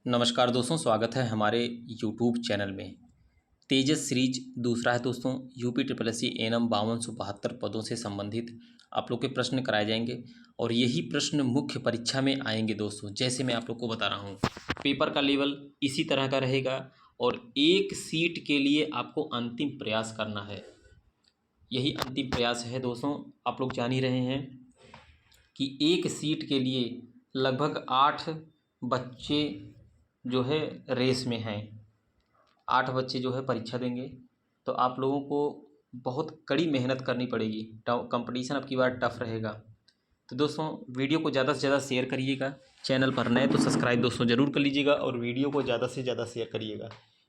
नमस्कार दोस्तों, स्वागत है हमारे यूट्यूब चैनल में। तेजस सीरीज दूसरा है दोस्तों। UP triple S C NM 5272 पदों से संबंधित आप लोग के प्रश्न कराए जाएंगे और यही प्रश्न मुख्य परीक्षा में आएंगे दोस्तों। जैसे मैं आप लोग को बता रहा हूँ, पेपर का लेवल इसी तरह का रहेगा और एक सीट के लिए आपको अंतिम प्रयास करना है। यही अंतिम प्रयास है दोस्तों। आप लोग जान ही रहे हैं कि एक सीट के लिए लगभग 8 बच्चे जो है रेस में हैं। 8 बच्चे जो है परीक्षा देंगे, तो आप लोगों को बहुत कड़ी मेहनत करनी पड़ेगी। कंपटीशन अब की बार टफ रहेगा। तो दोस्तों, वीडियो को ज़्यादा से ज़्यादा शेयर करिएगा। चैनल पर नए तो सब्सक्राइब दोस्तों ज़रूर कर लीजिएगा और वीडियो को ज़्यादा से ज़्यादा शेयर करिएगा।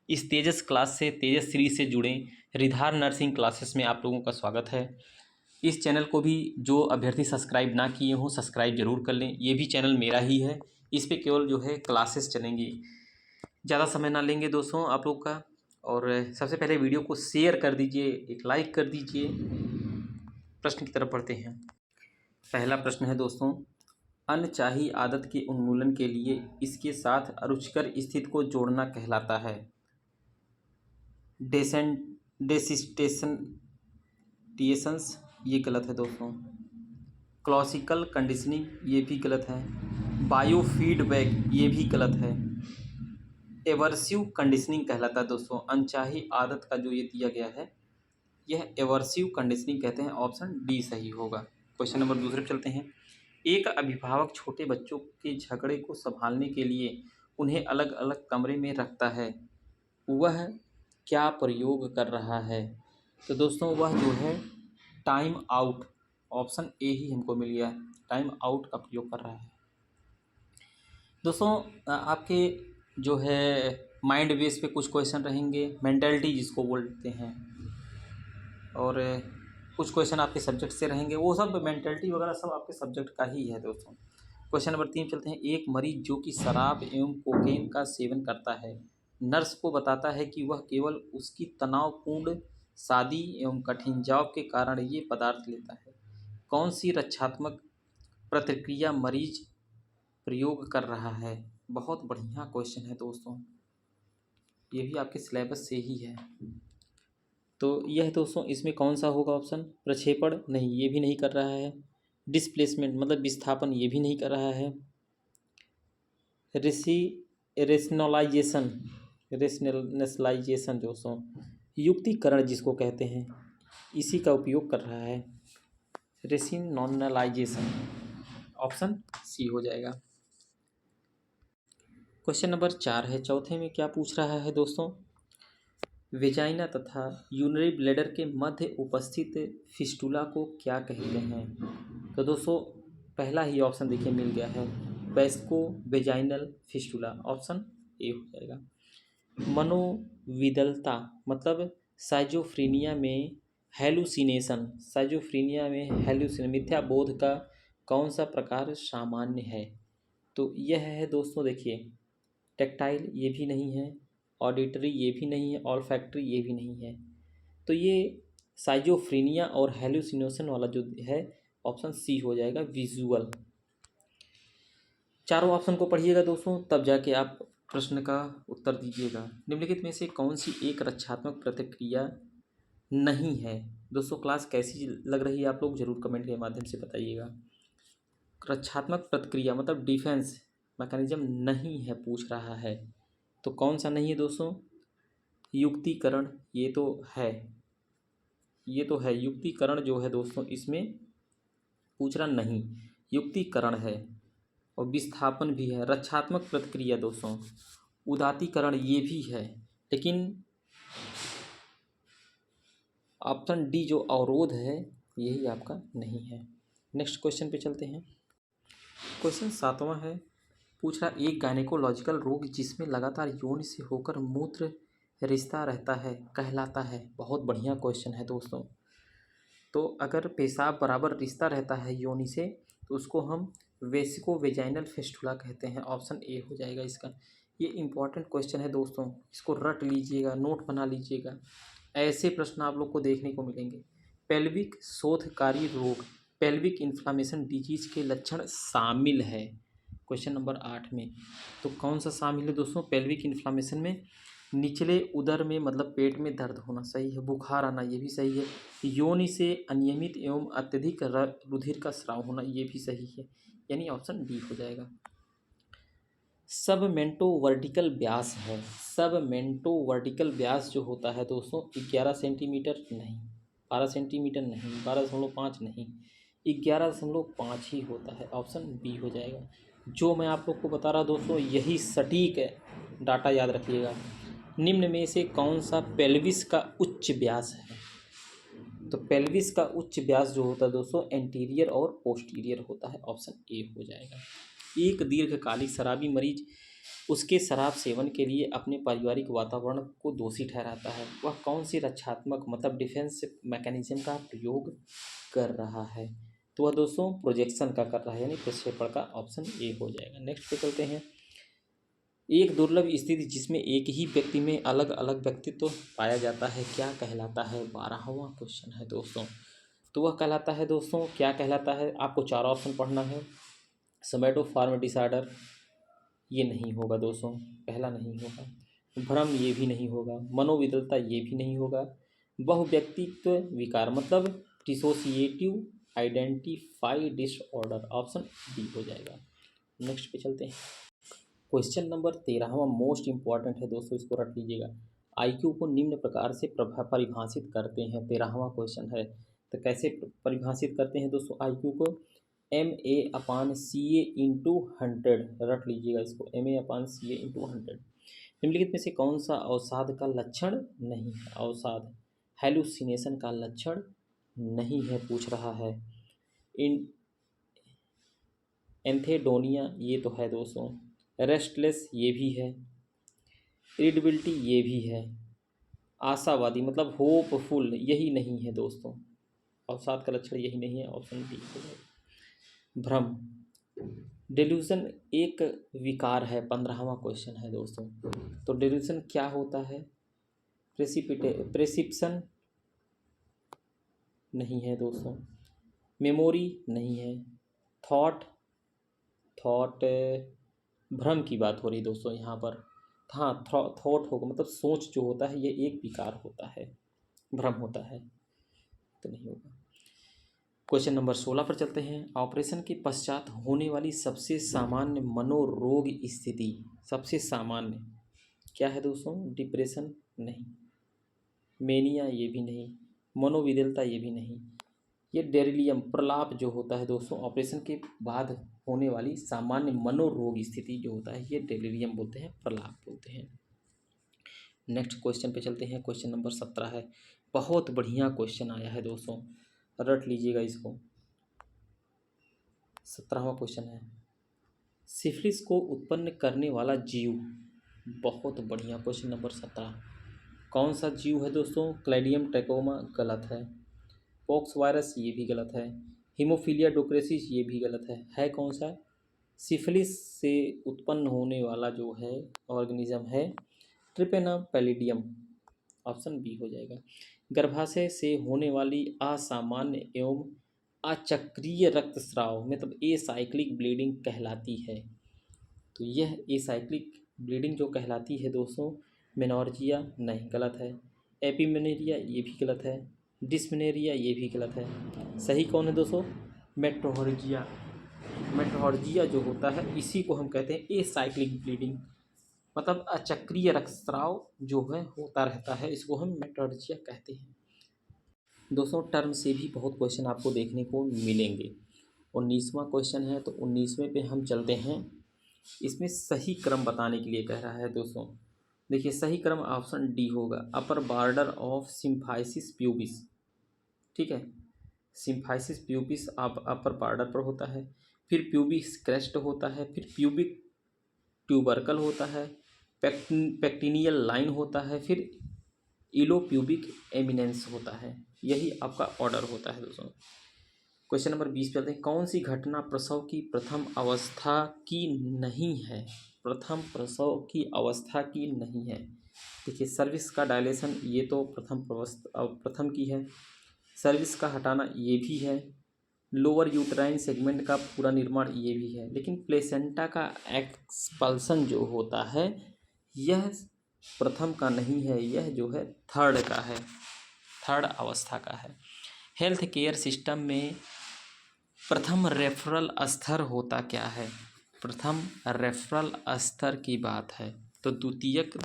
इस तेजस क्लास से, तेजस सीरीज से जुड़े रिधार नर्सिंग क्लासेस में आप लोगों का स्वागत है। इस चैनल को भी जो अभ्यर्थी सब्सक्राइब ना किए हों, सब्सक्राइब जरूर कर लें। ये भी चैनल मेरा ही है। इस पे केवल जो है क्लासेस चलेंगी। ज़्यादा समय ना लेंगे दोस्तों आप लोग का। और सबसे पहले वीडियो को शेयर कर दीजिए, एक लाइक कर दीजिए। प्रश्न की तरफ बढ़ते हैं। पहला प्रश्न है दोस्तों, अनचाही आदत के उन्मूलन के लिए इसके साथ अरुचिकर स्थिति को जोड़ना कहलाता है। डेसिस्टेशंस ये गलत है दोस्तों। क्लासिकल कंडीशनिंग ये भी गलत है। बायोफीडबैक ये भी गलत है। एवर्सिव कंडीशनिंग कहलाता है दोस्तों। अनचाही आदत का जो ये दिया गया है, यह एवर्सिव कंडीशनिंग कहते हैं। ऑप्शन डी सही होगा। क्वेश्चन नंबर दूसरे पे चलते हैं। एक अभिभावक छोटे बच्चों के झगड़े को संभालने के लिए उन्हें अलग अलग कमरे में रखता है। वह क्या प्रयोग कर रहा है? तो दोस्तों, वह जो है टाइम आउट, ऑप्शन ए ही हमको मिल गया, टाइम आउट का प्रयोग कर रहा है। दोस्तों, आपके जो है माइंड बेस पे कुछ क्वेश्चन रहेंगे, मेंटालिटी जिसको बोलते हैं, और कुछ क्वेश्चन आपके सब्जेक्ट से रहेंगे। वो सब मेंटालिटी वगैरह सब आपके सब्जेक्ट का ही है दोस्तों। क्वेश्चन नंबर 3 चलते हैं। एक मरीज जो कि शराब एवं कोकेन का सेवन करता है, नर्स को बताता है कि वह केवल उसकी तनावपूर्ण शादी एवं कठिन जॉब के कारण ये पदार्थ लेता है। कौन सी रक्षात्मक प्रतिक्रिया मरीज प्रयोग कर रहा है? बहुत बढ़िया क्वेश्चन है दोस्तों, ये भी आपके सिलेबस से ही है। तो यह दोस्तों इसमें कौन सा होगा ऑप्शन? प्रक्षेपण नहीं, ये भी नहीं कर रहा है। डिस्प्लेसमेंट मतलब विस्थापन, ये भी नहीं कर रहा है। रेशनलाइजेशन, रेशनलाइजेशन दोस्तों युक्तिकरण जिसको कहते हैं, इसी का उपयोग कर रहा है। रेशनलाइजेशन, ऑप्शन सी हो जाएगा। क्वेश्चन नंबर 4 है। चौथे में क्या पूछ रहा है दोस्तों? वेजाइना तथा यूरिनरी ब्लैडर के मध्य उपस्थित फिस्टुला को क्या कहते हैं? तो दोस्तों, पहला ही ऑप्शन देखिए मिल गया है, Wesco vaginal fistula, option A हो जाएगा। मनोविदलता मतलब साइजोफ्रीनिया में हेलुसिनेशन, मिथ्या बोध का कौन सा प्रकार सामान्य है? तो यह है दोस्तों, देखिए टेक्टाइल ये भी नहीं है, ऑडिटरी ये भी नहीं है, ऑल्फैक्टरी ये भी नहीं है। तो ये साइजोफ्रीनिया और हेलुसिनेशन वाला जो है, ऑप्शन सी हो जाएगा, विजुअल। चारों ऑप्शन को पढ़िएगा दोस्तों, तब जाके आप प्रश्न का उत्तर दीजिएगा। निम्नलिखित में से कौन सी एक रक्षात्मक प्रतिक्रिया नहीं है? दोस्तों, क्लास कैसी लग रही है आप लोग ज़रूर कमेंट के माध्यम से बताइएगा। रक्षात्मक प्रतिक्रिया मतलब डिफेंस मैकेनिज्म नहीं है पूछ रहा है, तो कौन सा नहीं है दोस्तों? युक्तिकरण, ये तो है, युक्तिकरण जो है दोस्तों इसमें पूछ रहा नहीं, युक्तिकरण है। और विस्थापन भी है। रक्षात्मक प्रतिक्रिया दोस्तों उदातीकरण ये भी है, लेकिन ऑप्शन डी जो अवरोध है यही आपका नहीं है। नेक्स्ट क्वेश्चन पे चलते हैं। क्वेश्चन 7वां है। पूछ रहा, एक गायनेकोलॉजिकल रोग जिसमें लगातार योनि से होकर मूत्र रिश्ता रहता है कहलाता है। बहुत बढ़िया क्वेश्चन है दोस्तों। तो अगर पेशाब बराबर रिश्ता रहता है योनि से, तो उसको हम वेसिको वेजाइनल फिस्टुला कहते हैं। ऑप्शन ए हो जाएगा इसका। ये इंपॉर्टेंट क्वेश्चन है दोस्तों, इसको रट लीजिएगा, नोट बना लीजिएगा। ऐसे प्रश्न आप लोग को देखने को मिलेंगे। पेल्विक शोथकारी रोग, पेल्विक इन्फ्लामेशन डिजीज के लक्षण शामिल है। क्वेश्चन नंबर 8 में तो कौन सा शामिल है दोस्तों? पेल्विक इन्फ्लामेशन में निचले उदर में मतलब पेट में दर्द होना सही है, बुखार आना ये भी सही है, योनि से अनियमित एवं अत्यधिक रुधिर का स्राव होना ये भी सही है, यानी ऑप्शन डी हो जाएगा। सबमेंटो वर्टिकल व्यास है, सबमेंटो वर्टिकल व्यास जो होता है दोस्तों 11 सेंटीमीटर नहीं, 12 सेंटीमीटर नहीं, 12.5 नहीं, 11.5 ही होता है, ऑप्शन बी हो जाएगा। जो मैं आप लोग को बता रहा दोस्तों यही सटीक है, डाटा याद रखिएगा। निम्न में से कौन सा पेल्विस का उच्च व्यास है? तो पेल्विस का उच्च व्यास जो होता है दोस्तों एंटीरियर और पोस्टीरियर होता है, ऑप्शन ए हो जाएगा। एक दीर्घकालिक शराबी मरीज उसके शराब सेवन के लिए अपने पारिवारिक वातावरण को दोषी ठहराता है, वह कौन सी रक्षात्मक मतलब डिफेंस मैकेनिज्म का प्रयोग कर रहा है? तो वह दोस्तों प्रोजेक्शन का कर रहा है, यानी प्रक्षेपण का, ऑप्शन ए हो जाएगा। नेक्स्ट पे चलते हैं। एक दुर्लभ स्थिति जिसमें एक ही व्यक्ति में अलग अलग व्यक्तित्व पाया जाता है क्या कहलाता है? 12वां क्वेश्चन है दोस्तों। तो वह कहलाता है दोस्तों, क्या कहलाता है? आपको 4 ऑप्शन पढ़ना है। सोमैटोफॉर्म डिसऑर्डर ये नहीं होगा दोस्तों, पहला नहीं होगा। भ्रम ये भी नहीं होगा, मनोविकलता ये भी नहीं होगा, बहुव्यक्तित्व विकार मतलब dissociative identify disorder, option B हो जाएगा। नेक्स्ट पे चलते हैं। क्वेश्चन नंबर 13वां मोस्ट इंपॉर्टेंट है दोस्तों, इसको रट लीजिएगा। आईक्यू को निम्न प्रकार से परिभाषित करते हैं, 13वां क्वेश्चन है। तो कैसे परिभाषित करते हैं दोस्तों आईक्यू को? MA/CA इंटू 100, रट लीजिएगा इसको, MA/CA इंटू 100। निम्नलिखित में से कौन सा अवसाद का लक्षण नहीं है? अवसाद हेलुसिनेशन का लक्षण नहीं है पूछ रहा है। इन एंथेडोनिया ये तो है दोस्तों, रेस्टलेस ये भी है, इरिटेबिलिटी ये भी है, आशावादी मतलब होपफुल यही नहीं है दोस्तों, अवसाद का लक्षण यही नहीं है, ऑप्शन डी हो जाएगा। भ्रम डेल्यूजन एक विकार है, 15वां क्वेश्चन है दोस्तों। तो डेल्यूजन क्या होता है? प्रेसिप्शन नहीं है दोस्तों, मेमोरी नहीं है, थॉट भ्रम की बात हो रही दोस्तों यहाँ पर। हाँ, थॉट होगा मतलब सोच जो होता है ये एक विकार होता है, भ्रम होता है, तो नहीं होगा। क्वेश्चन नंबर 16 पर चलते हैं। ऑपरेशन के पश्चात होने वाली सबसे सामान्य मनोरोग स्थिति, सबसे सामान्य क्या है दोस्तों? डिप्रेशन नहीं, मेनिया ये भी नहीं, मनोविकलता ये भी नहीं, ये डेरिलियम प्रलाप जो होता है दोस्तों ऑपरेशन के बाद होने वाली सामान्य मनोरोग स्थिति जो होता है ये डेलिरियम बोलते हैं, प्रलाप बोलते हैं। नेक्स्ट क्वेश्चन पे चलते हैं। क्वेश्चन नंबर 17 है, बहुत बढ़िया क्वेश्चन आया है दोस्तों, रट लीजिएगा इसको। 17वां क्वेश्चन है, सिफिलिस को उत्पन्न करने वाला जीव, बहुत बढ़िया क्वेश्चन नंबर 17, कौन सा जीव है दोस्तों? क्लैडियम ट्रैकोमा गलत है, पॉक्स वायरस ये भी गलत है, हीमोफीलिया डोक्रेसिस ये भी गलत है कौन सा? सिफिलिस से उत्पन्न होने वाला जो है ऑर्गेनिज्म है ट्रिपेना पैलिडियम, ऑप्शन बी हो जाएगा। गर्भाशय से होने वाली असामान्य एवं अचक्रीय रक्तस्राव मतलब एसाइक्लिक ब्लीडिंग कहलाती है। तो यह एसाइक्लिक ब्लीडिंग जो कहलाती है दोस्तों, मेनोर्जिया नहीं, गलत है, एपिमेनेरिया ये भी गलत है, डिस्मेनेरिया ये भी गलत है। सही कौन है दोस्तों? मेट्रोहर्जिया। मेट्रोहर्जिया जो होता है इसी को हम कहते हैं एसाइक्लिक ब्लीडिंग, मतलब अचक्रीय रक्तस्राव जो है होता रहता है, इसको हम मेट्रोहर्जिया कहते हैं दोस्तों। टर्म से भी बहुत क्वेश्चन आपको देखने को मिलेंगे। 19वां क्वेश्चन है, तो 19वें पे हम चलते हैं। इसमें सही क्रम बताने के लिए कह रहा है दोस्तों। देखिए सही क्रम ऑप्शन डी होगा, upper border of symphysis pubis, ठीक है, सिम्फाइसिस प्यूबिस आप अपर बॉर्डर पर होता है, फिर प्यूबिस क्रेस्ट होता है, फिर प्यूबिक ट्यूबरकल होता है, पेक्टिनियल लाइन होता है, फिर इलोप्यूबिक एमिनेंस होता है, यही आपका ऑर्डर होता है दोस्तों। क्वेश्चन नंबर 20 पे आते हैं, कौन सी घटना प्रसव की प्रथम अवस्था की नहीं है? प्रथम प्रसव की अवस्था की नहीं है। देखिए सर्विस का डायलेशन ये तो प्रथम की है, सर्विस का हटाना ये भी है, लोअर यूट्राइन सेगमेंट का पूरा निर्माण ये भी है, लेकिन प्लेसेंटा का एक्सपल्सन जो होता है यह प्रथम का नहीं है, यह जो है थर्ड का है, थर्ड अवस्था का है। हेल्थ केयर सिस्टम में प्रथम रेफरल स्तर होता क्या है? प्रथम रेफरल स्तर की बात है तो द्वितीयक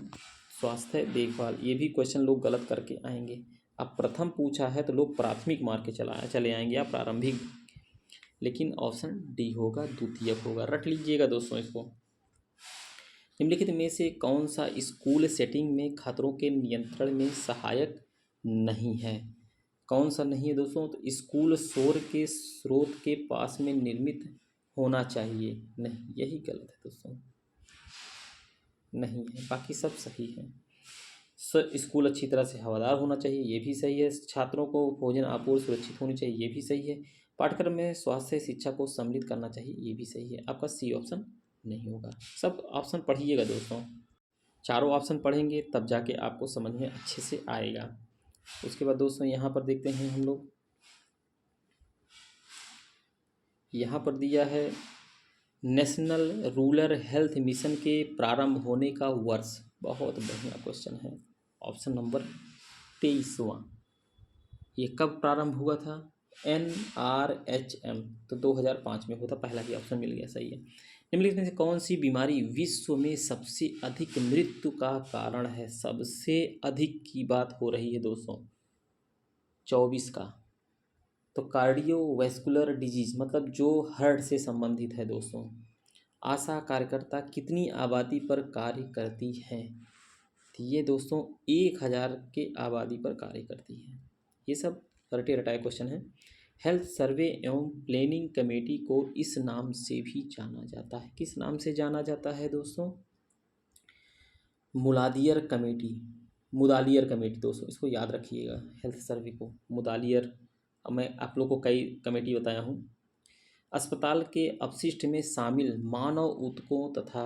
स्वास्थ्य देखभाल। ये भी क्वेश्चन लोग गलत करके आएंगे। अब प्रथम पूछा है तो लोग प्राथमिक मार के चले आएंगे या प्रारंभिक, लेकिन ऑप्शन डी होगा, द्वितीयक होगा। रट लीजिएगा दोस्तों इसको। निम्नलिखित में से कौन सा स्कूल सेटिंग में खतरों के नियंत्रण में सहायक नहीं है? कौन सा नहीं है दोस्तों? तो स्कूल शोर के स्रोत के पास में निर्मित होना चाहिए, नहीं, यही गलत है दोस्तों, नहीं है, बाकी सब सही है। स्कूल अच्छी तरह से हवादार होना चाहिए, ये भी सही है। छात्रों को भोजन आपूर्ति सुरक्षित होनी चाहिए, ये भी सही है। पाठ्यक्रम में स्वास्थ्य शिक्षा को सम्मिलित करना चाहिए, ये भी सही है। आपका सी ऑप्शन नहीं होगा। सब ऑप्शन पढ़िएगा दोस्तों, चारों ऑप्शन पढ़ेंगे तब जाके आपको समझ में अच्छे से आएगा। उसके बाद दोस्तों यहाँ पर देखते हैं हम लोग, यहाँ पर दिया है नेशनल रूरल हेल्थ मिशन के प्रारंभ होने का वर्ष। बहुत बढ़िया क्वेश्चन है, ऑप्शन नंबर 23वां। ये कब प्रारंभ हुआ था? NRHM, तो 2005 में हुआ था। पहला ही ऑप्शन मिल गया, सही है। निम्नलिखित में से कौन सी बीमारी विश्व में सबसे अधिक मृत्यु का कारण है? सबसे अधिक की बात हो रही है दोस्तों, 24 का। तो कार्डियोवैस्कुलर डिजीज मतलब जो हार्ट से संबंधित है दोस्तों। आशा कार्यकर्ता कितनी आबादी पर कार्य करती है? तो ये दोस्तों 1000 के आबादी पर कार्य करती है। ये सब रटे रटाए क्वेश्चन है। हेल्थ सर्वे एवं प्लानिंग कमेटी को इस नाम से भी जाना जाता है। किस नाम से जाना जाता है दोस्तों? मुदालियर कमेटी, मुदालियर कमेटी दोस्तों, इसको याद रखिएगा। हेल्थ सर्वे को मुदालियर, मैं आप लोग को कई कमेटी बताया हूँ। अस्पताल के अपशिष्ट में शामिल मानव ऊतकों तथा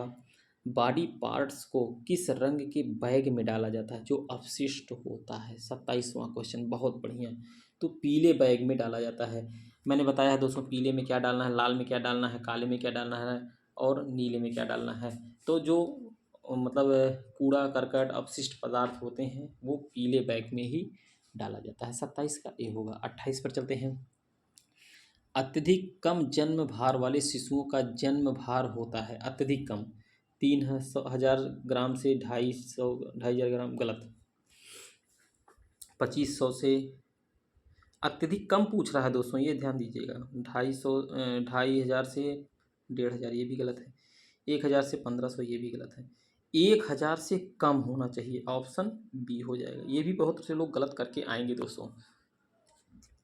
बॉडी पार्ट्स को किस रंग के बैग में डाला जाता है? जो अपशिष्ट होता है, 27वां क्वेश्चन, बहुत बढ़िया। तो पीले बैग में डाला जाता है। मैंने बताया है दोस्तों, पीले में क्या डालना है, लाल में क्या डालना है, काले में क्या डालना है और नीले में क्या डालना है। तो जो मतलब कूड़ा करकट अपशिष्ट पदार्थ होते हैं वो पीले बैग में ही डाला जाता है। 27 का ए होगा। 28 पर चलते हैं। अत्यधिक कम जन्म भार वाले शिशुओं का जन्म भार होता है अत्यधिक कम 3000 ग्राम से 2500 ग्राम, गलत, 2500 से अत्यधिक कम पूछ रहा है दोस्तों, ये ध्यान दीजिएगा। 2500 से 1500, ये भी गलत है। 1000 से 1500, ये भी गलत है। 1000 से कम होना चाहिए, ऑप्शन बी हो जाएगा। ये भी बहुत से लोग गलत करके आएंगे दोस्तों,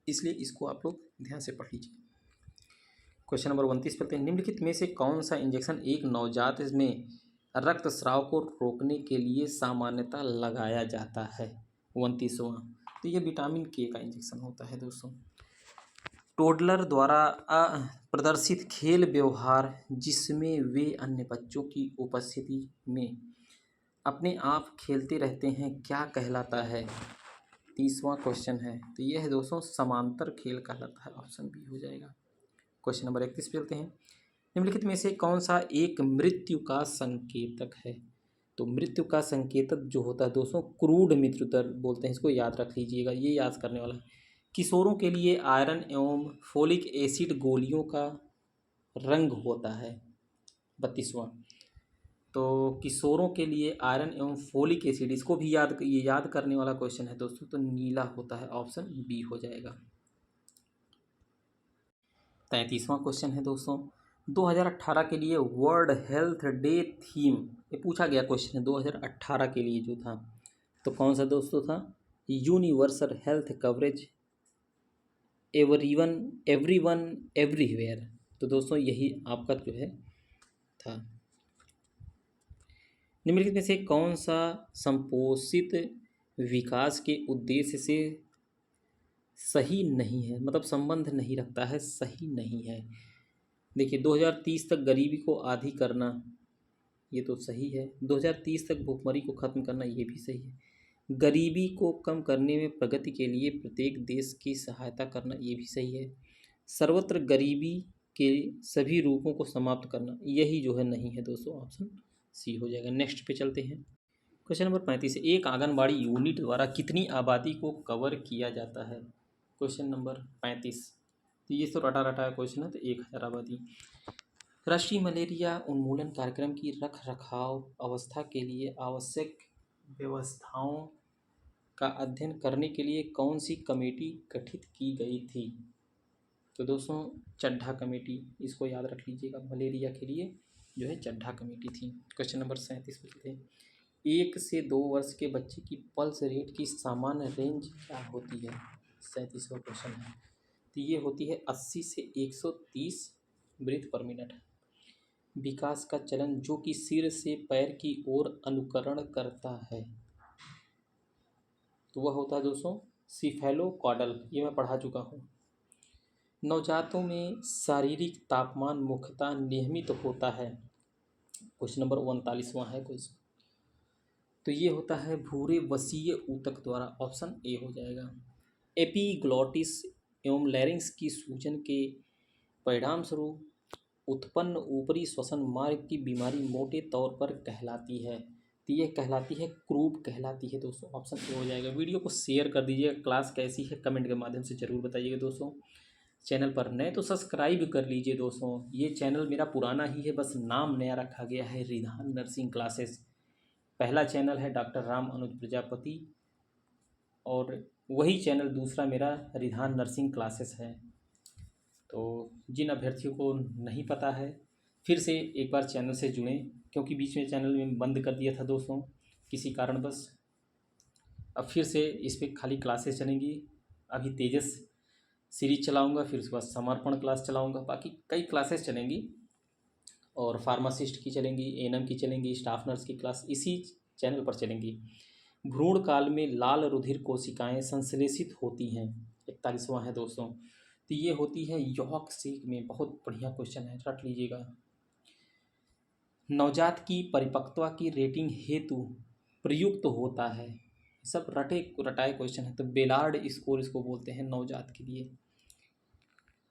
इसलिए इसको आप लोग ध्यान से पढ़ लीजिए। क्वेश्चन नंबर 29 पढ़ते हैं। निम्नलिखित में से कौन सा इंजेक्शन एक नवजात में रक्तस्राव को रोकने के लिए सामान्यतः लगाया जाता है? 29वां, तो ये विटामिन के का इंजेक्शन होता है दोस्तों। टोडलर द्वारा प्रदर्शित खेल व्यवहार जिसमें वे अन्य बच्चों की उपस्थिति में अपने आप खेलते रहते हैं क्या कहलाता है? 30वां क्वेश्चन है, तो यह है दोस्तों समांतर खेल कहलाता है, ऑप्शन बी हो जाएगा। क्वेश्चन नंबर 31 पे चलते हैं। निम्नलिखित में से कौन सा एक मृत्यु का संकेतक है? तो मृत्यु का संकेतक जो होता है दोस्तों क्रूड मृत्यु दर बोलते हैं, इसको याद रख लीजिएगा, ये याद करने वाला है। किशोरों के लिए आयरन एवं फोलिक एसिड गोलियों का रंग होता है 32वां। तो किशोरों के लिए आयरन एवं फोलिक एसिड, इसको भी ये याद करने वाला क्वेश्चन है दोस्तों, तो नीला होता है, ऑप्शन बी हो जाएगा। 33वां क्वेश्चन है दोस्तों, 2018 के लिए वर्ल्ड हेल्थ डे थीम, ये पूछा गया क्वेश्चन है 2018 के लिए जो था, तो कौन सा दोस्तों था? Universal health coverage everyone everywhere. तो दोस्तों यही आपका जो है था। निम्नलिखित में से कौन सा संपोषित विकास के उद्देश्य से सही नहीं है, मतलब संबंध नहीं रखता है, सही नहीं है? देखिए 2030 तक गरीबी को आधी करना, ये तो सही है। 2030 तक भूखमरी को ख़त्म करना, ये भी सही है। गरीबी को कम करने में प्रगति के लिए प्रत्येक देश की सहायता करना, ये भी सही है। सर्वत्र गरीबी के सभी रूपों को समाप्त करना, यही जो है नहीं है दोस्तों, ऑप्शन सी हो जाएगा। नेक्स्ट पे चलते हैं। क्वेश्चन नंबर 35 है, एक आंगनबाड़ी यूनिट द्वारा कितनी आबादी को कवर किया जाता है? क्वेश्चन नंबर 35, तो ये तो रटा रटा क्वेश्चन है, तो 1000 आबादी। राष्ट्रीय मलेरिया उन्मूलन कार्यक्रम की रख रखाव अवस्था के लिए आवश्यक व्यवस्थाओं का अध्ययन करने के लिए कौन सी कमेटी गठित की गई थी? तो दोस्तों चड्ढा कमेटी, इसको याद रख लीजिएगा, मलेरिया के लिए जो है चड्ढा कमेटी थी। क्वेश्चन नंबर 37 पूछते हैं, 1 से 2 वर्ष के बच्चे की पल्स रेट की सामान्य रेंज क्या होती है? 37वां क्वेश्चन है, तो ये होती है 80 से 130 ब्रीथ पर मिनट। विकास का चलन जो कि सिर से पैर की ओर अनुकरण करता है, तो वह होता है दोस्तों सिफेलोकॉडल, ये मैं पढ़ा चुका हूँ। नवजातों में शारीरिक तापमान मुख्यतः नियमित होता है। क्वेश्चन नंबर 39वां है क्वेश्चन, तो ये होता है भूरे वसीय ऊतक द्वारा, ऑप्शन ए हो जाएगा। एपीग्लॉटिस एवं लैरिंक्स की सूजन के परिणाम स्वरूप उत्पन्न ऊपरी श्वसन मार्ग की बीमारी मोटे तौर पर कहलाती है, तो यह कहलाती है क्रूप कहलाती है दोस्तों, ऑप्शन ए हो जाएगा। वीडियो को शेयर कर दीजिएगा, क्लास कैसी है कमेंट के माध्यम से ज़रूर बताइएगा दोस्तों। चैनल पर नए तो सब्सक्राइब कर लीजिए दोस्तों, ये चैनल मेरा पुराना ही है, बस नाम नया रखा गया है रिधान नर्सिंग क्लासेस। पहला चैनल है डॉक्टर राम अनुज प्रजापति, और वही चैनल दूसरा मेरा रिधान नर्सिंग क्लासेस है। तो जिन अभ्यर्थियों को नहीं पता है, फिर से एक बार चैनल से जुड़ें, क्योंकि बीच में चैनल में बंद कर दिया था दोस्तों किसी कारणवश। अब फिर से इस पर खाली क्लासेस चलेंगी। अभी तेजस सीरीज चलाऊंगा, फिर उसके बाद समर्पण क्लास चलाऊंगा, बाकी कई क्लासेस चलेंगी, और फार्मासिस्ट की चलेंगी, एएनएम की चलेंगी, स्टाफ नर्स की क्लास इसी चैनल पर चलेंगी। भ्रूण काल में लाल रुधिर कोशिकाएं संश्लेषित होती हैं, 41वां है दोस्तों, तो ये होती है यॉर्क सीक में। बहुत बढ़िया क्वेश्चन है, रट लीजिएगा। नवजात की परिपक्वता की रेटिंग हेतु प्रयुक्त होता है, सब रटे रटाए क्वेश्चन है, तो बेलार्ड स्कोर इसको बोलते हैं नवजात के लिए।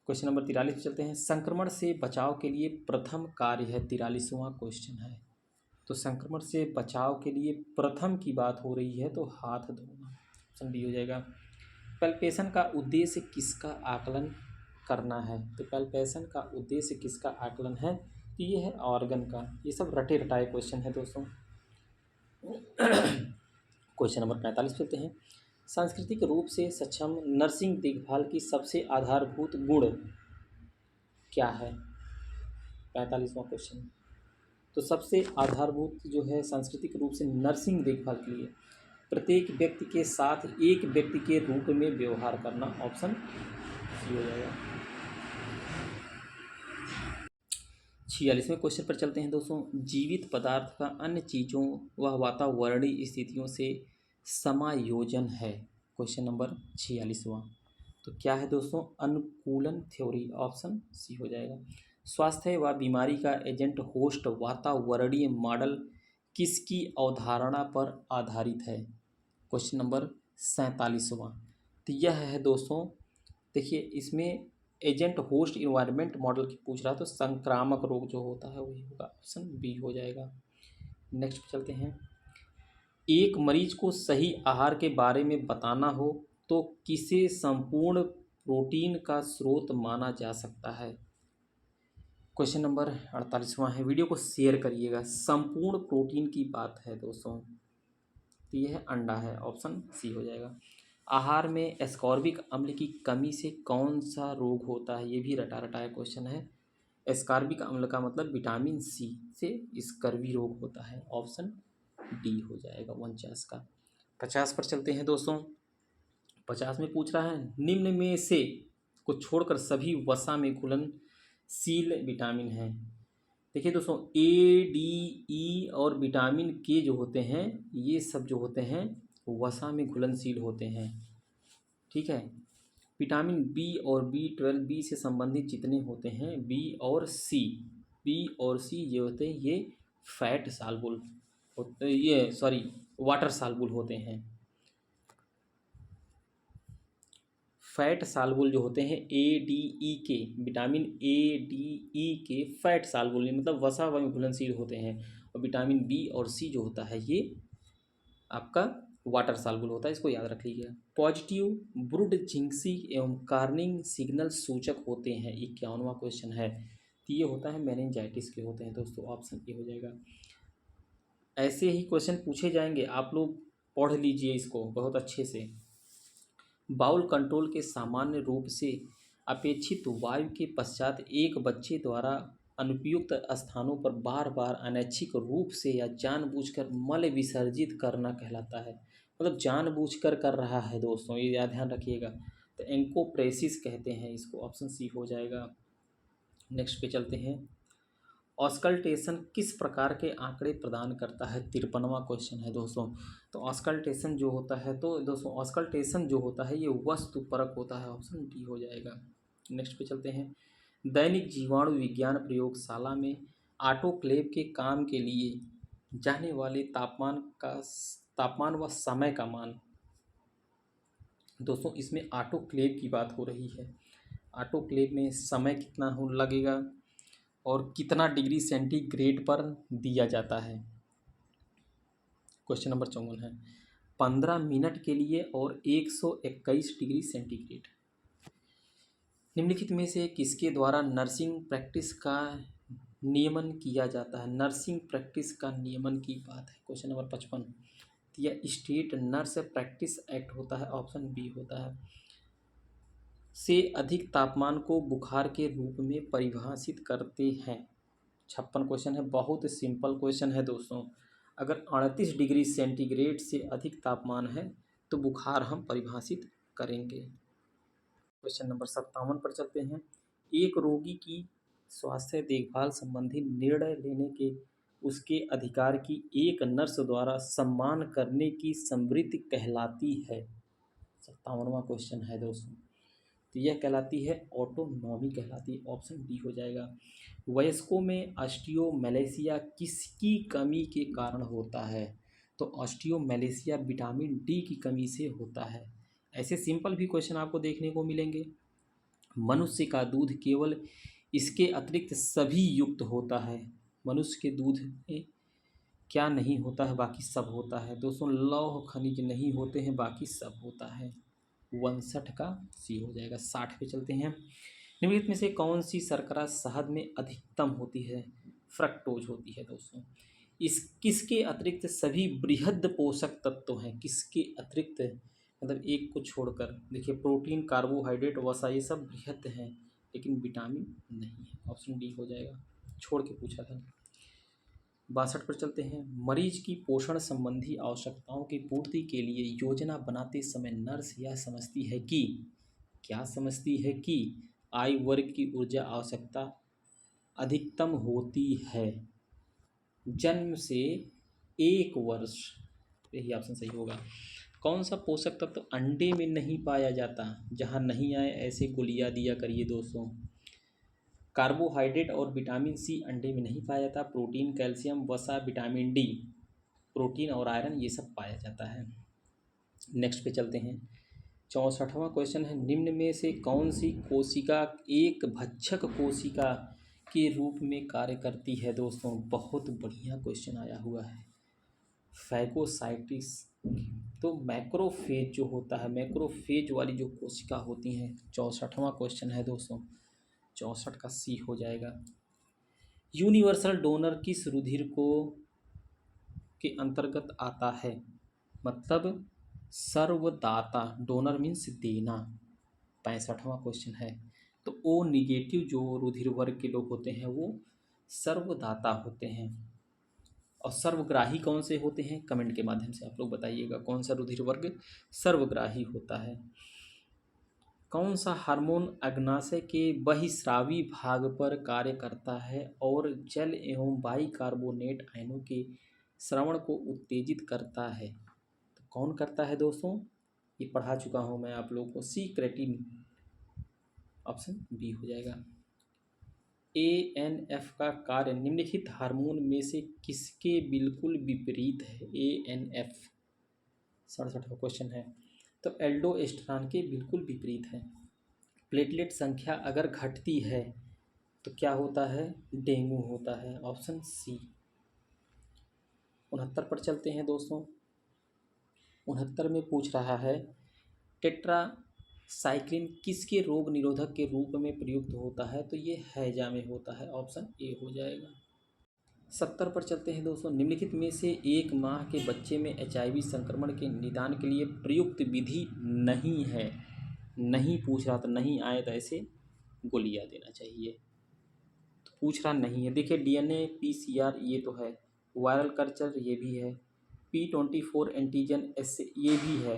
क्वेश्चन नंबर 43 पे चलते हैं। संक्रमण से बचाव के लिए प्रथम कार्य है, 43वां क्वेश्चन है, तो संक्रमण से बचाव के लिए प्रथम की बात हो रही है, तो हाथ धोना, ऑप्शन डी हो जाएगा। पैल्पेशन का उद्देश्य किसका आकलन करना है? तो पैल्पेशन का उद्देश्य किसका आकलन है? तो ये है ऑर्गन का। ये सब रटे रटाए क्वेश्चन है दोस्तों। क्वेश्चन नंबर 45 चलते हैं। सांस्कृतिक रूप से सक्षम नर्सिंग देखभाल की सबसे आधारभूत गुण क्या है? 45वां क्वेश्चन, तो सबसे आधारभूत जो है सांस्कृतिक रूप से नर्सिंग देखभाल के लिए प्रत्येक व्यक्ति के साथ एक व्यक्ति के रूप में व्यवहार करना, ऑप्शन सी हो जाएगा। 46वें क्वेश्चन पर चलते हैं दोस्तों। जीवित पदार्थ का अन्य चीज़ों व वातावरणीय स्थितियों से समायोजन है, क्वेश्चन नंबर 46वां, तो क्या है दोस्तों? अनुकूलन थ्योरी, ऑप्शन सी हो जाएगा। स्वास्थ्य व बीमारी का एजेंट होस्ट वातावरणीय मॉडल किसकी अवधारणा पर आधारित है? क्वेश्चन नंबर 47वां, तो यह है दोस्तों, देखिए इसमें एजेंट होस्ट इन्वायरमेंट मॉडल की पूछ रहा है, तो संक्रामक रोग जो होता है वही होगा, ऑप्शन बी हो जाएगा। नेक्स्ट चलते हैं। एक मरीज को सही आहार के बारे में बताना हो तो किसे संपूर्ण प्रोटीन का स्रोत माना जा सकता है? क्वेश्चन नंबर 48वां है, वीडियो को शेयर करिएगा। संपूर्ण प्रोटीन की बात है दोस्तों, तो यह अंडा है, ऑप्शन सी हो जाएगा। आहार में एस्कॉर्बिक अम्ल की कमी से कौन सा रोग होता है? ये भी रटा रटाया क्वेश्चन है। एस्कॉर्बिक अम्ल का मतलब विटामिन सी से स्कर्वी रोग होता है, ऑप्शन डी हो जाएगा 49 का। 50 पर चलते हैं दोस्तों। 50 में पूछ रहा है, निम्न में से को छोड़कर सभी वसा में घुलनशील विटामिन हैं। देखिए दोस्तों, ए डी ई और विटामिन के जो होते हैं, ये सब जो होते हैं वसा में घुलनशील होते हैं, ठीक है। विटामिन बी और B12, बी से संबंधित जितने होते हैं, बी और सी ये होते हैं, ये फैट साल्बुल होते, ये वाटर साल्बुल होते हैं। फैट साल्बुल जो होते हैं ADE के, विटामिन ADE के फैट साल्बुल मतलब वसा व घुलनशील होते हैं, और विटामिन बी और सी जो होता है ये आपका वाटर साल्बुल होता है, इसको याद रख लीजिएगा। पॉजिटिव ब्रुड जिंक्सी एवं कार्निंग सिग्नल सूचक होते हैं, 51वां क्वेश्चन है। तो ये होता है मेनिंजाइटिस के होते हैं दोस्तों, ऑप्शन ए हो जाएगा। ऐसे ही क्वेश्चन पूछे जाएंगे, आप लोग पढ़ लीजिए इसको बहुत अच्छे से। बाउल कंट्रोल के सामान्य रूप से अपेक्षित वायु के पश्चात एक बच्चे द्वारा अनुपयुक्त स्थानों पर बार बार अनैच्छिक रूप से या जानबूझकर मल विसर्जित करना कहलाता है। मतलब जानबूझकर कर रहा है दोस्तों, ये याद ध्यान रखिएगा। तो एंकोप्रेसिस कहते हैं इसको, ऑप्शन सी हो जाएगा। नेक्स्ट पे चलते हैं। ऑस्कल्टेशन किस प्रकार के आंकड़े प्रदान करता है, 53वां क्वेश्चन है दोस्तों। तो ऑस्कल्टेशन जो होता है, तो दोस्तों ऑस्कल्टेशन जो होता है ये वस्तुपरक होता है, ऑप्शन डी हो जाएगा। नेक्स्ट पे चलते हैं। दैनिक जीवाणु विज्ञान प्रयोगशाला में आटोक्लेव के काम के लिए जाने वाले तापमान व समय का मान। दोस्तों इसमें आटोक्लेव की बात हो रही है। आटोक्लेव में समय कितना हो लगेगा और कितना डिग्री सेंटीग्रेड पर दिया जाता है। क्वेश्चन नंबर 54 है। 15 मिनट के लिए और 121 डिग्री सेंटीग्रेड। निम्नलिखित में से किसके द्वारा नर्सिंग प्रैक्टिस का नियमन किया जाता है? नर्सिंग प्रैक्टिस का नियमन की बात है। Question number 55। यह स्टेट नर्स प्रैक्टिस एक्ट होता है, ऑप्शन बी होता है। से अधिक तापमान को बुखार के रूप में परिभाषित करते हैं। 56 क्वेश्चन है, बहुत सिंपल क्वेश्चन है दोस्तों। अगर 38 डिग्री सेंटीग्रेड से अधिक तापमान है तो बुखार हम परिभाषित करेंगे। क्वेश्चन नंबर 57 पर चलते हैं। एक रोगी की स्वास्थ्य देखभाल संबंधी निर्णय लेने के उसके अधिकार की एक नर्स द्वारा सम्मान करने की समृद्धि कहलाती है। 57वां क्वेश्चन है दोस्तों। तो यह कहलाती है ऑटोनॉमी कहलाती है, ऑप्शन डी हो जाएगा। वयस्कों में ऑस्टियोमैलेशिया किसकी कमी के कारण होता है? तो ऑस्टियोमैलेशिया विटामिन डी की कमी से होता है। ऐसे सिंपल भी क्वेश्चन आपको देखने को मिलेंगे। मनुष्य का दूध केवल इसके अतिरिक्त सभी युक्त होता है। मनुष्य के दूध में क्या नहीं होता है? बाकी सब होता है दोस्तों। लौह खनिज नहीं होते हैं, बाकी सब होता है। 59 का सी हो जाएगा। 60 पे चलते हैं। निम्नलिखित में से कौन सी शर्करा शहद में अधिकतम होती है? फ्रक्टोज होती है दोस्तों। इस किसके अतिरिक्त सभी बृहद पोषक तत्व हैं? किसके अतिरिक्त मतलब एक को छोड़कर, देखिए प्रोटीन, कार्बोहाइड्रेट, वसा ये सब बृहद हैं, लेकिन विटामिन नहीं है। ऑप्शन डी हो जाएगा, छोड़ के पूछा था। 62 पर चलते हैं। मरीज की पोषण संबंधी आवश्यकताओं की पूर्ति के लिए योजना बनाते समय नर्स यह समझती है कि, क्या समझती है कि आयु वर्ग की ऊर्जा आवश्यकता अधिकतम होती है जन्म से 1 वर्ष। यही ऑप्शन सही होगा। कौन सा पोषक तत्व अंडे में नहीं पाया जाता? जहाँ नहीं आए ऐसे को लिया दिया करिए दोस्तों। कार्बोहाइड्रेट और विटामिन सी अंडे में नहीं पाया जाता। प्रोटीन, कैल्शियम, वसा, विटामिन डी, प्रोटीन और आयरन ये सब पाया जाता है। नेक्स्ट पे चलते हैं। 64वां क्वेश्चन है। निम्न में से कौन सी कोशिका एक भक्षक कोशिका के रूप में कार्य करती है? दोस्तों बहुत बढ़िया क्वेश्चन आया हुआ है। फैगोसाइटिस। तो मैक्रोफेज जो होता है, मैक्रोफेज वाली जो कोशिका होती हैं। 64वां क्वेश्चन है दोस्तों। 64 का सी हो जाएगा। यूनिवर्सल डोनर किस रुधिर को के अंतर्गत आता है? मतलब सर्वदाता, डोनर मीन्स देना। 65वां क्वेश्चन है। तो ओ निगेटिव जो रुधिर वर्ग के लोग होते हैं वो सर्वदाता होते हैं। और सर्वग्राही कौन से होते हैं? कमेंट के माध्यम से आप लोग बताइएगा कौन सा रुधिर वर्ग सर्वग्राही होता है। कौन सा हार्मोन अग्नाशय के बहिस्रावी भाग पर कार्य करता है और जल एवं बाइकार्बोनेट आयनों के श्रवण को उत्तेजित करता है? तो कौन करता है दोस्तों? ये पढ़ा चुका हूँ मैं आप लोगों को, सी क्रेटिन। ऑप्शन बी हो जाएगा। ANF का कार्य निम्नलिखित हार्मोन में से किसके बिल्कुल विपरीत है? ANF 67वां क्वेश्चन है। तो तो एल्डोस्टेरॉन के बिल्कुल विपरीत है। प्लेटलेट संख्या अगर घटती है तो क्या होता है? डेंगू होता है, ऑप्शन सी। 69 पर चलते हैं दोस्तों। 69 में पूछ रहा है टेट्रासाइक्लिन किसके रोग निरोधक के रूप में प्रयुक्त होता है? तो ये हैजा में होता है, ऑप्शन ए हो जाएगा। 70 पर चलते हैं दोस्तों। निम्नलिखित में से 1 माह के बच्चे में HIV संक्रमण के निदान के लिए प्रयुक्त विधि नहीं है। नहीं पूछ रहा तो नहीं आए तो ऐसे गोलियां देना चाहिए। तो पूछ रहा नहीं है। देखिए DNA PCR ये तो है, वायरल कल्चर ये भी है, P24 एंटीजन ऐसे ये भी है,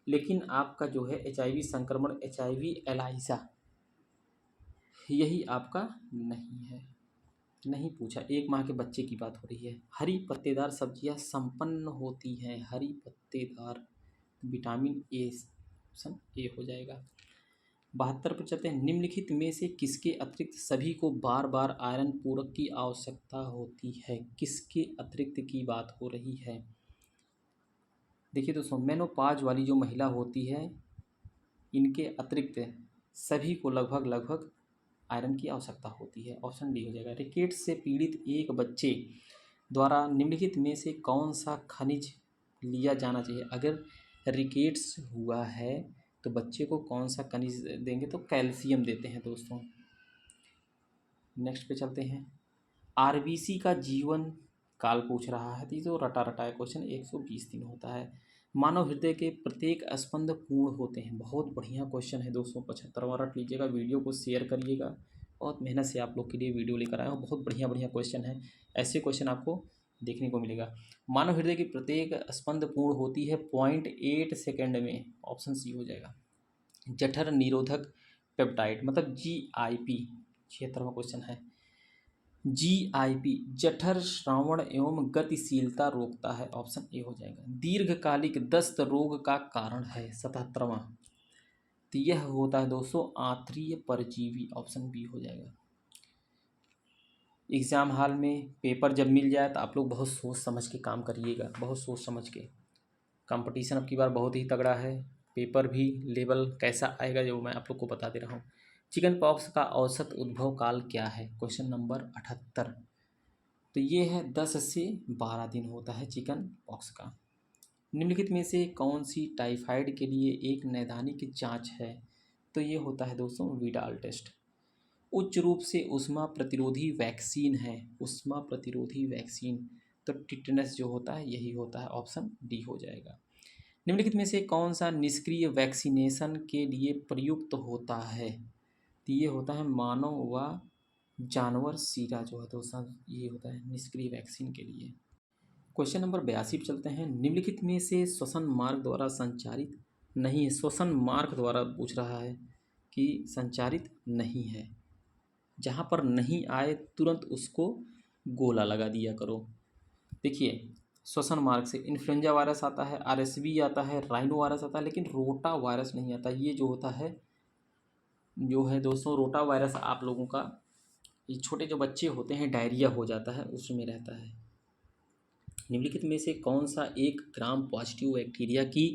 लेकिन आपका जो है HIV संक्रमण HIV एलाइजा यही आपका नहीं है। नहीं पूछा। 1 माह के बच्चे की बात हो रही है। हरी पत्तेदार सब्जियां संपन्न होती हैं, हरी पत्तेदार, विटामिन ए, ऑप्शन ए हो जाएगा। 72 पर चलते हैं। निम्नलिखित में से किसके अतिरिक्त सभी को बार बार आयरन पूरक की आवश्यकता होती है? किसके अतिरिक्त की बात हो रही है? देखिए दोस्तों, मेनोपॉज वाली जो महिला होती है इनके अतिरिक्त सभी को लगभग आयरन की आवश्यकता होती है, ऑप्शन डी हो जाएगा। रिकेट्स से पीड़ित एक बच्चे द्वारा निम्नलिखित में से कौन सा खनिज लिया जाना चाहिए? अगर रिकेट्स हुआ है तो बच्चे को कौन सा खनिज देंगे? तो कैल्शियम देते हैं दोस्तों। नेक्स्ट पे चलते हैं। RBC का जीवन काल पूछ रहा है, तो ये तो रटा रटा है क्वेश्चन। 120 दिन होता है। मानव हृदय के प्रत्येक स्पंद पूर्ण होते हैं। बहुत बढ़िया क्वेश्चन है दोस्तों। 75वां रट लीजिएगा, वीडियो को शेयर करिएगा। बहुत मेहनत से आप लोग के लिए वीडियो लेकर आया हूँ। बहुत बढ़िया बढ़िया क्वेश्चन है, ऐसे क्वेश्चन आपको देखने को मिलेगा। मानव हृदय की प्रत्येक स्पंद पूर्ण होती है 0.8 सेकेंड में, ऑप्शन सी हो जाएगा। जठर निरोधक पेप्टाइड मतलब GIP, 76वां क्वेश्चन है। GIP जठर श्रावण एवं गतिशीलता रोकता है, ऑप्शन ए हो जाएगा। दीर्घकालिक दस्त रोग का कारण है, 77वां, तो यह होता है दोस्तों आंत्रीय परजीवी, ऑप्शन बी हो जाएगा। एग्जाम हॉल में पेपर जब मिल जाए तो आप लोग बहुत सोच समझ के काम करिएगा, बहुत सोच समझ के। कंपटीशन अब की बार बहुत ही तगड़ा है, पेपर भी लेवल कैसा आएगा जो मैं आप लोग को बता दे रहा हूँ। चिकन पॉक्स का औसत उद्भव काल क्या है? क्वेश्चन नंबर 78, तो ये है 10 से 12 दिन होता है चिकन पॉक्स का। निम्नलिखित में से कौन सी टाइफाइड के लिए एक नैदानिक जांच है? तो ये होता है दोस्तों विडाल टेस्ट। उच्च रूप से उष्मा प्रतिरोधी वैक्सीन है, उष्मा प्रतिरोधी वैक्सीन, तो टिटनेस जो होता है यही होता है, ऑप्शन डी हो जाएगा। निम्नलिखित में से कौन सा निष्क्रिय वैक्सीनेशन के लिए प्रयुक्त होता है? तो ये होता है मानव व जानवर सीरा जो है दोस्तों, ये होता है निष्क्रिय वैक्सीन के लिए। क्वेश्चन नंबर 82 पर चलते हैं। निम्नलिखित में से श्वसन मार्ग द्वारा संचारित नहीं है, श्वसन मार्ग द्वारा पूछ रहा है कि संचारित नहीं है। जहाँ पर नहीं आए तुरंत उसको गोला लगा दिया करो। देखिए, श्वसन मार्ग से इन्फ्लुएंजा वायरस आता है, RSV आता है, राइनो वायरस आता है, लेकिन रोटा वायरस नहीं आता। ये जो होता है जो है दोस्तों रोटा वायरस आप लोगों का, ये छोटे जो बच्चे होते हैं डायरिया हो जाता है उसमें रहता है। निम्नलिखित में से कौन सा एक ग्राम पॉजिटिव बैक्टीरिया की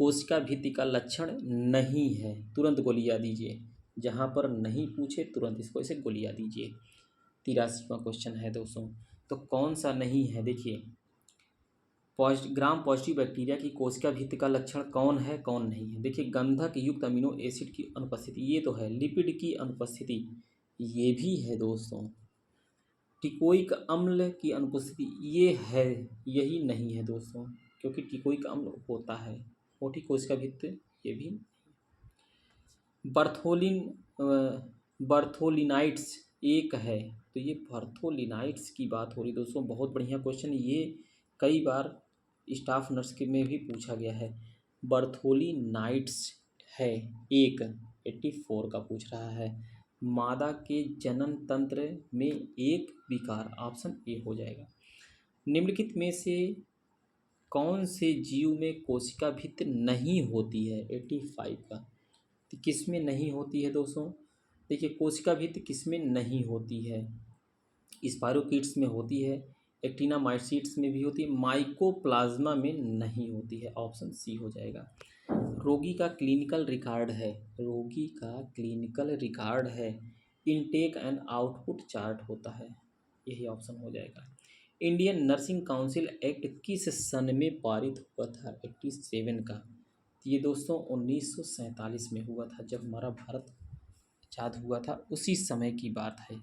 कोशिका भित्ति का लक्षण नहीं है? तुरंत गोलियां दीजिए, जहाँ पर नहीं पूछे तुरंत इसको ऐसे गोलियां दीजिए। 83वां क्वेश्चन है दोस्तों, तो कौन सा नहीं है? देखिए, ग्राम पॉजिटिव बैक्टीरिया की कोशिका भित्ति का लक्षण कौन है कौन नहीं है? देखिए, गंधक युक्त अमीनो एसिड की अनुपस्थिति, ये तो है। लिपिड की अनुपस्थिति, ये भी है दोस्तों। टिकोइक अम्ल की अनुपस्थिति, ये है, यही नहीं है दोस्तों, क्योंकि टिकोइक अम्ल होता है। मोटी कोशिका भित्ति ये भी। बर्थोलिनाइट्स एक है, तो ये बर्थोलिनाइट्स की बात हो रही दोस्तों। बहुत बढ़िया क्वेश्चन, ये कई बार स्टाफ नर्स के में भी पूछा गया है। बर्थोलिनाइट्स है एक, 84 का पूछ रहा है। मादा के जनन तंत्र में एक विकार, ऑप्शन ए हो जाएगा। निम्नलिखित में से कौन से जीव में कोशिका भित्ति नहीं होती है? 85 का, तो किस में नहीं होती है दोस्तों? देखिए, कोशिका भित्ति किस में नहीं होती है? स्पायरोकीट्स में होती है, एक्टिनामाइसीट्स में भी होती है, माइकोप्लाज्मा में नहीं होती है, ऑप्शन सी हो जाएगा। रोगी का क्लिनिकल रिकॉर्ड है, रोगी का क्लिनिकल रिकॉर्ड है, इनटेक एंड आउटपुट चार्ट होता है, यही ऑप्शन हो जाएगा। इंडियन नर्सिंग काउंसिल एक्ट किस सन में पारित हुआ था? 87 का। तो ये दोस्तों 1947 में हुआ था, जब हमारा भारत आज़ाद हुआ था उसी समय की बात है।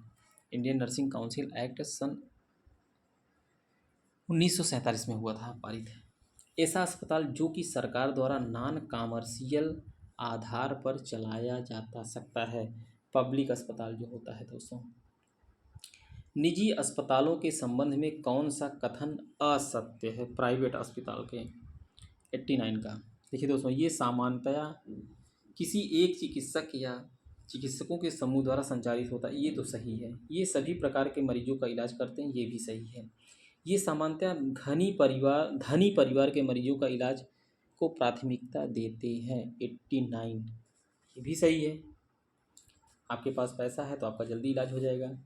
इंडियन नर्सिंग काउंसिल एक्ट सन 1947 में हुआ था पारित। ऐसा अस्पताल जो कि सरकार द्वारा नॉन कॉमर्शियल आधार पर चलाया जाता सकता है, पब्लिक अस्पताल जो होता है दोस्तों। निजी अस्पतालों के संबंध में कौन सा कथन असत्य है? प्राइवेट अस्पताल के 89 का। देखिए दोस्तों, ये सामान्यतया किसी एक चिकित्सक या चिकित्सकों के समूह द्वारा संचालित होता है, ये तो सही है। ये सभी प्रकार के मरीजों का इलाज करते हैं, ये भी सही है। ये सामान्यतः धनी परिवार के मरीजों का इलाज को प्राथमिकता देते हैं, 89, ये भी सही है। आपके पास पैसा है तो आपका जल्दी इलाज हो जाएगा।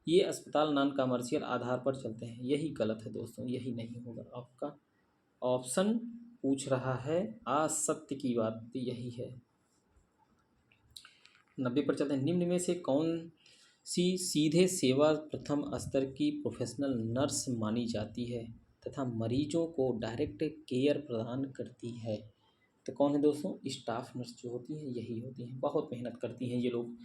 ये अस्पताल नॉन कमर्शियल आधार पर चलते हैं, यही गलत है दोस्तों, यही नहीं होगा। आपका ऑप्शन पूछ रहा है असत्य की बात, यही है। 90 पर चलते हैं। निम्न में से कौन सी सीधे सेवा प्रथम स्तर की प्रोफेशनल नर्स मानी जाती है तथा मरीजों को डायरेक्ट केयर प्रदान करती है? तो कौन है दोस्तों? स्टाफ नर्स जो होती हैं यही होती हैं, बहुत मेहनत करती हैं ये लोग।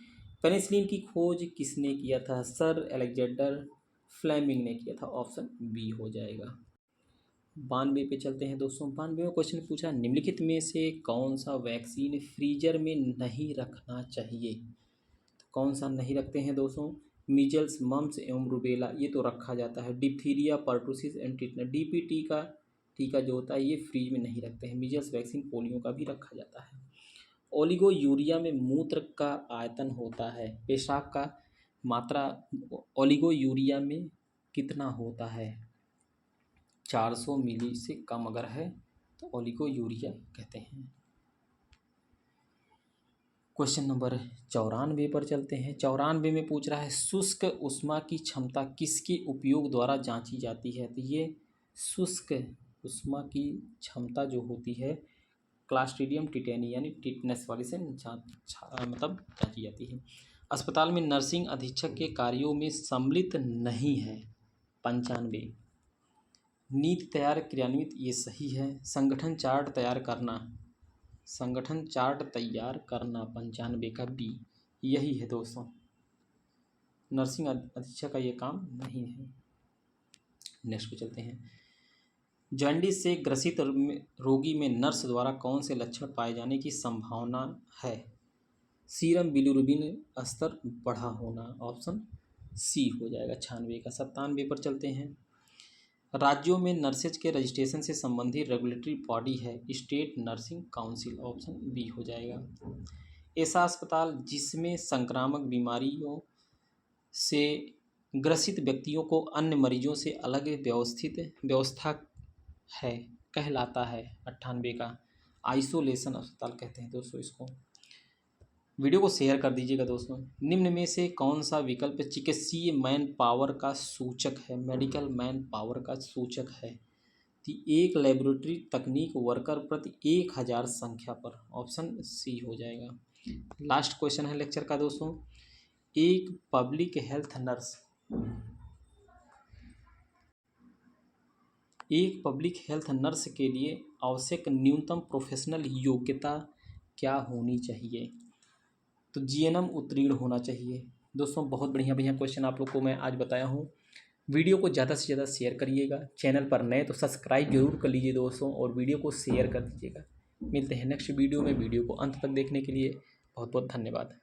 पेनिसिलिन की खोज किसने किया था? सर अलेक्जेंडर फ्लेमिंग ने किया था, ऑप्शन बी हो जाएगा। 92 पे चलते हैं दोस्तों। 92 में क्वेश्चन पूछा, निम्नलिखित में से कौन सा वैक्सीन फ्रीजर में नहीं रखना चाहिए? तो कौन सा नहीं रखते हैं दोस्तों? मीजल्स, मम्स एवं रूबेला, ये तो रखा जाता है। Diphtheria, pertussis and tetanus, DPT का टीका जो होता है ये फ्रीज में नहीं रखते हैं। मीजल्स वैक्सीन, पोलियो का भी रखा जाता है। ओलिगो यूरिया में मूत्र का आयतन होता है, पेशाब का मात्रा ओलिगो यूरिया में कितना होता है? 400 मिली से कम अगर है तो ओलिगो यूरिया कहते हैं। क्वेश्चन नंबर 94 पर चलते हैं। 94 में पूछ रहा है, शुष्क उष्मा की क्षमता किसके उपयोग द्वारा जांची जाती है? तो ये शुष्क उष्मा की क्षमता जो होती है क्लास्ट्रीडियम टिटेनी यानी टिटनेस वाले से मतलब जांची जाती है। अस्पताल में नर्सिंग अधीक्षक के कार्यों में सम्मिलित नहीं है, 95। नीति तैयार क्रियान्वित, ये सही है। संगठन चार्ट तैयार करना, 95 का बी, यही है दोस्तों। नर्सिंग अधीक्षक का ये काम नहीं है। नेक्स्ट पे चलते हैं। जॉन्डिस से ग्रसित रोगी में नर्स द्वारा कौन से लक्षण पाए जाने की संभावना है? सीरम बिलिरुबिन स्तर बढ़ा होना, ऑप्शन सी हो जाएगा 96 का। 97 पर चलते हैं। राज्यों में नर्सेज के रजिस्ट्रेशन से संबंधित रेगुलेटरी बॉडी है, state nursing council, option B हो जाएगा। ऐसा अस्पताल जिसमें संक्रामक बीमारियों से ग्रसित व्यक्तियों को अन्य मरीजों से अलग व्यवस्था है कहलाता है, 98 का। आइसोलेशन अस्पताल कहते हैं दोस्तों इसको। वीडियो को शेयर कर दीजिएगा दोस्तों। निम्न में से कौन सा विकल्प चिकित्सीय मैन पावर का सूचक है? मेडिकल मैन पावर का सूचक है तो एक लेबोरेटरी तकनीक वर्कर प्रति 1000 संख्या पर, ऑप्शन सी हो जाएगा। लास्ट क्वेश्चन है लेक्चर का दोस्तों। एक पब्लिक हेल्थ नर्स के लिए आवश्यक न्यूनतम प्रोफेशनल योग्यता क्या होनी चाहिए? तो जीएनएम उत्तीर्ण होना चाहिए दोस्तों। बहुत बढ़िया क्वेश्चन आप लोग को मैं आज बताया हूँ। वीडियो को ज़्यादा से ज़्यादा शेयर करिएगा। चैनल पर नए तो सब्सक्राइब जरूर कर लीजिए दोस्तों, और वीडियो को शेयर कर दीजिएगा। मिलते हैं नेक्स्ट वीडियो में। वीडियो को अंत तक देखने के लिए बहुत बहुत धन्यवाद।